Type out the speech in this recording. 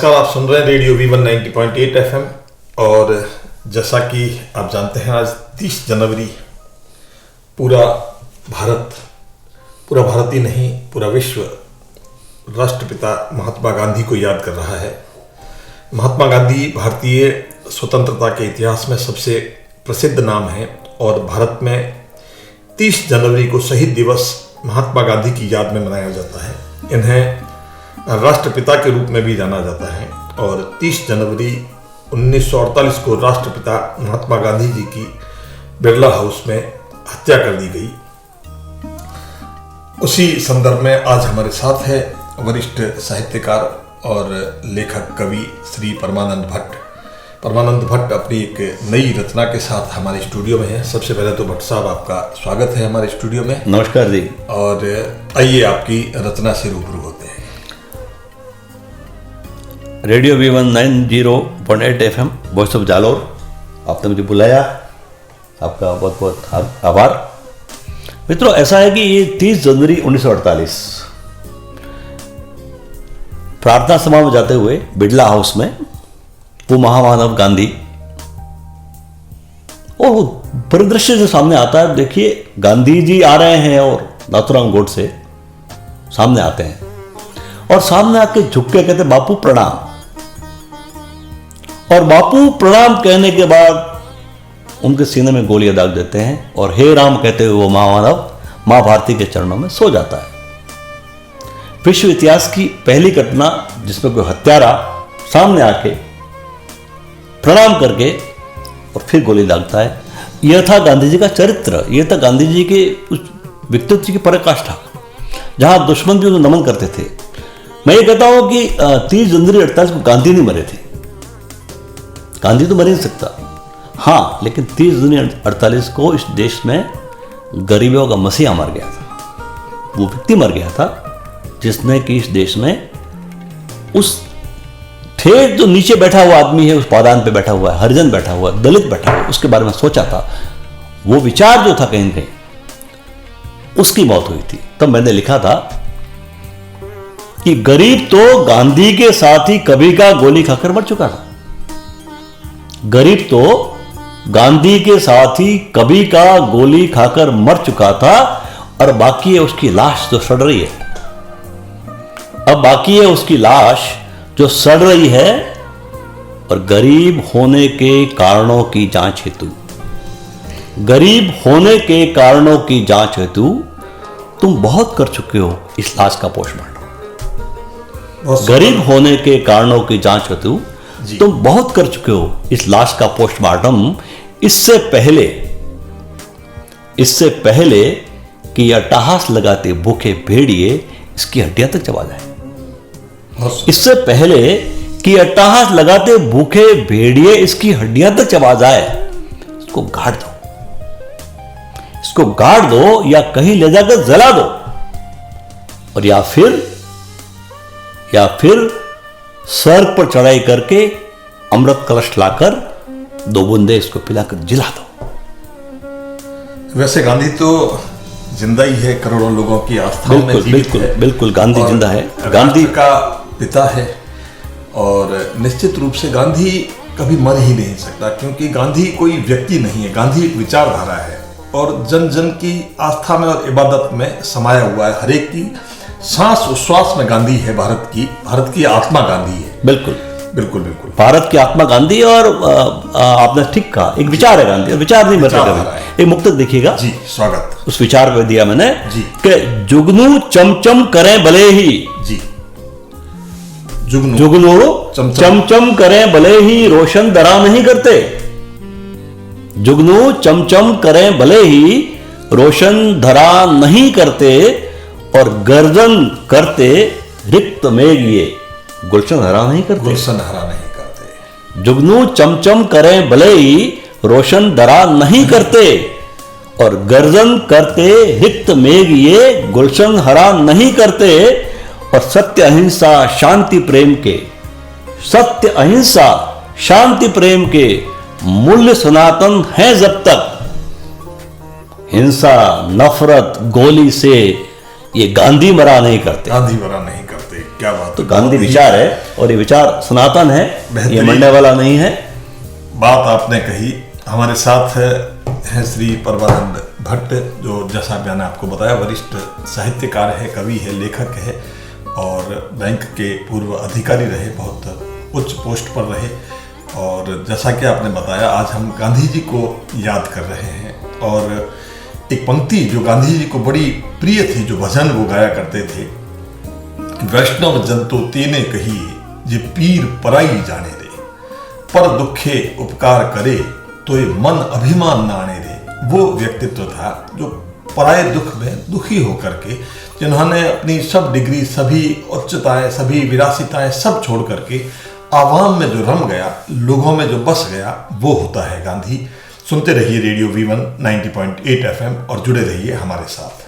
नमस्कार, आप सुन रहे हैं रेडियो V1 90.8 FM। और जैसा कि आप जानते हैं, आज 30 जनवरी पूरा भारत ही नहीं, पूरा विश्व राष्ट्रपिता महात्मा गांधी को याद कर रहा है। महात्मा गांधी भारतीय स्वतंत्रता के इतिहास में सबसे प्रसिद्ध नाम है और भारत में 30 जनवरी को शहीद दिवस महात्मा गांधी की याद में मनाया जाता है। इन्हें राष्ट्रपिता के रूप में भी जाना जाता है और 30 जनवरी 1948 को राष्ट्रपिता महात्मा गांधी जी की बिरला हाउस में हत्या कर दी गई। उसी संदर्भ में आज हमारे साथ है वरिष्ठ साहित्यकार और लेखक कवि श्री परमानंद भट्ट। परमानंद भट्ट अपनी एक नई रचना के साथ हमारे स्टूडियो में है। सबसे पहले तो भट्ट साहब, आपका स्वागत है हमारे स्टूडियो में। नमस्कार जी। और आइए आपकी रचना से रूबरू होते हैं। Radio V1 90.8 FM voice of Jalore, आपने मुझे बुलाया, आपका बहुत बहुत आभार। मित्रों, ऐसा है कि ये 30 जनवरी 1948 प्रार्थना सभा में जाते हुए बिरला हाउस में वो महामानव गांधी और वो परिदृश्य जो सामने आता है, देखिए गांधी जी आ रहे हैं और नाथूराम गोडसे सामने आते हैं और सामने आके झुक के कहते बापू प्रणाम। और बापू प्रणाम कहने के बाद उनके सीने में गोलियां दाग देते हैं और हे राम कहते हुए वो महामानव मां भारती के चरणों में सो जाता है। विश्व इतिहास की पहली घटना जिसमें कोई हत्यारा सामने आके प्रणाम करके और फिर गोली दागता है। यह था गांधी जी का चरित्र, यह था गांधी जी के उस व्यक्तित्व की पराकाष्ठा, जहां दुश्मन भी उन्हें नमन करते थे। मैं ये कहता हूं कि 30 जनवरी 1948 को गांधी नहीं मरे थे। गांधी तो मर नहीं सकता, हाँ, लेकिन 30 जनवरी 1948 को इस देश में गरीबों का मसीहा मर गया था। वो व्यक्ति मर गया था जिसने कि इस देश में उस ठेठ जो नीचे बैठा हुआ आदमी है, उस पादान पे बैठा हुआ है, हरिजन बैठा हुआ है, दलित बैठा हुआ है, उसके बारे में सोचा था। वो विचार जो था कहीं न कहीं उसकी मौत हुई थी। तब मैंने लिखा था कि गरीब तो गांधी के साथ ही कभी का गोली खाकर मर चुका था। गरीब तो गांधी के साथ ही कभी का गोली खाकर मर चुका था और बाकी है उसकी लाश जो सड़ रही है। अब बाकी है उसकी लाश जो सड़ रही है और गरीब होने के कारणों की जांच हेतु, गरीब होने के कारणों की जांच हेतु तुम बहुत कर चुके हो इस लाश का पोस्टमार्टम। गरीब होने के कारणों की जांच हेतु तुम बहुत कर चुके हो इस लाश का पोस्टमार्टम। इससे पहले कि अट्टहास लगाते भूखे भेड़िए इसकी हड्डियां तक चबा जाए। इससे पहले कि अट्टहास लगाते भूखे भेड़िए इसकी हड्डियां तक चबा जाए, इसको गाड़ दो, इसको गाड़ दो या कहीं ले जाकर जला दो, और या फिर सर पर चढ़ाई करके अमृत कलश लाकर 2 बूंदे इसको पिलाकर जिला दो। वैसे गांधी तो जिंदा ही है, करोड़ों लोगों की आस्था में जीवित है। बिल्कुल गांधी जिंदा है, गांधी का पिता है और निश्चित रूप से गांधी कभी मर ही नहीं सकता, क्योंकि गांधी कोई व्यक्ति नहीं है, गांधी एक विचारधारा है और जन जन की आस्था में और इबादत में समाया हुआ है। हर एक की सांस उच्छ्वास में गांधी है। भारत की आत्मा गांधी है। बिल्कुल बिल्कुल बिल्कुल भारत की आत्मा गांधी। और आपने ठीक कहा, एक विचार है गांधी, विचार नहीं मरता कभी। एक मुक्तक देखिएगा जी, स्वागत उस विचार को दिया मैंने जी कि जुगनू चमचम करें भले ही जी, जुगनू चमचम करें भले ही रोशन धरा नहीं करते। जुगनू चमचम करें भले ही रोशन धरा नहीं करते और गर्जन करते रिक्त मेघ ये गुलशन हरा नहीं करते। जुगनू चमचम करें भले ही रोशन धरा नहीं करते और गर्जन करते रिक्त मेघ ये गुलशन हरा नहीं करते। और सत्य अहिंसा शांति प्रेम के मूल्य सनातन हैं जब तक। हिंसा नफरत गोली से ये गांधी मरा नहीं करते। गांधी मरा नहीं करते। क्या बात तो है। गांधी विचार है और ये विचार सनातन है, ये बेहतरीन। मरने वाला नहीं है। बात आपने कही। हमारे साथ हैं श्री परमानंद भट्ट, जो जैसा मैंने आपको बताया वरिष्ठ साहित्यकार है, कवि है, लेखक है और बैंक के पूर्व अधिकारी रहे, बहुत उच्च पोस्ट पर रहे। और जैसा कि आपने बताया, आज हम गांधी जी को याद कर रहे हैं। और एक पंक्ति जो गांधी जी को बड़ी प्रिय थी, जो भजन वो गाया करते थे, वैष्णव जंतो तेने कही जे पीर पराई जाने दे, पर दुखे उपकार करे तो ये मन अभिमान नाने दे। वो व्यक्तित्व था जो पराये दुख में दुखी होकर के, जिन्होंने अपनी सब डिग्री, सभी उच्चताएं, सभी विरासिताएं सब छोड़ करके आवाम में जो रम गया, लोगों में जो बस गया, वो होता है गांधी। सुनते रहिए रेडियो V1 90.8 FM और जुड़े रहिए हमारे साथ।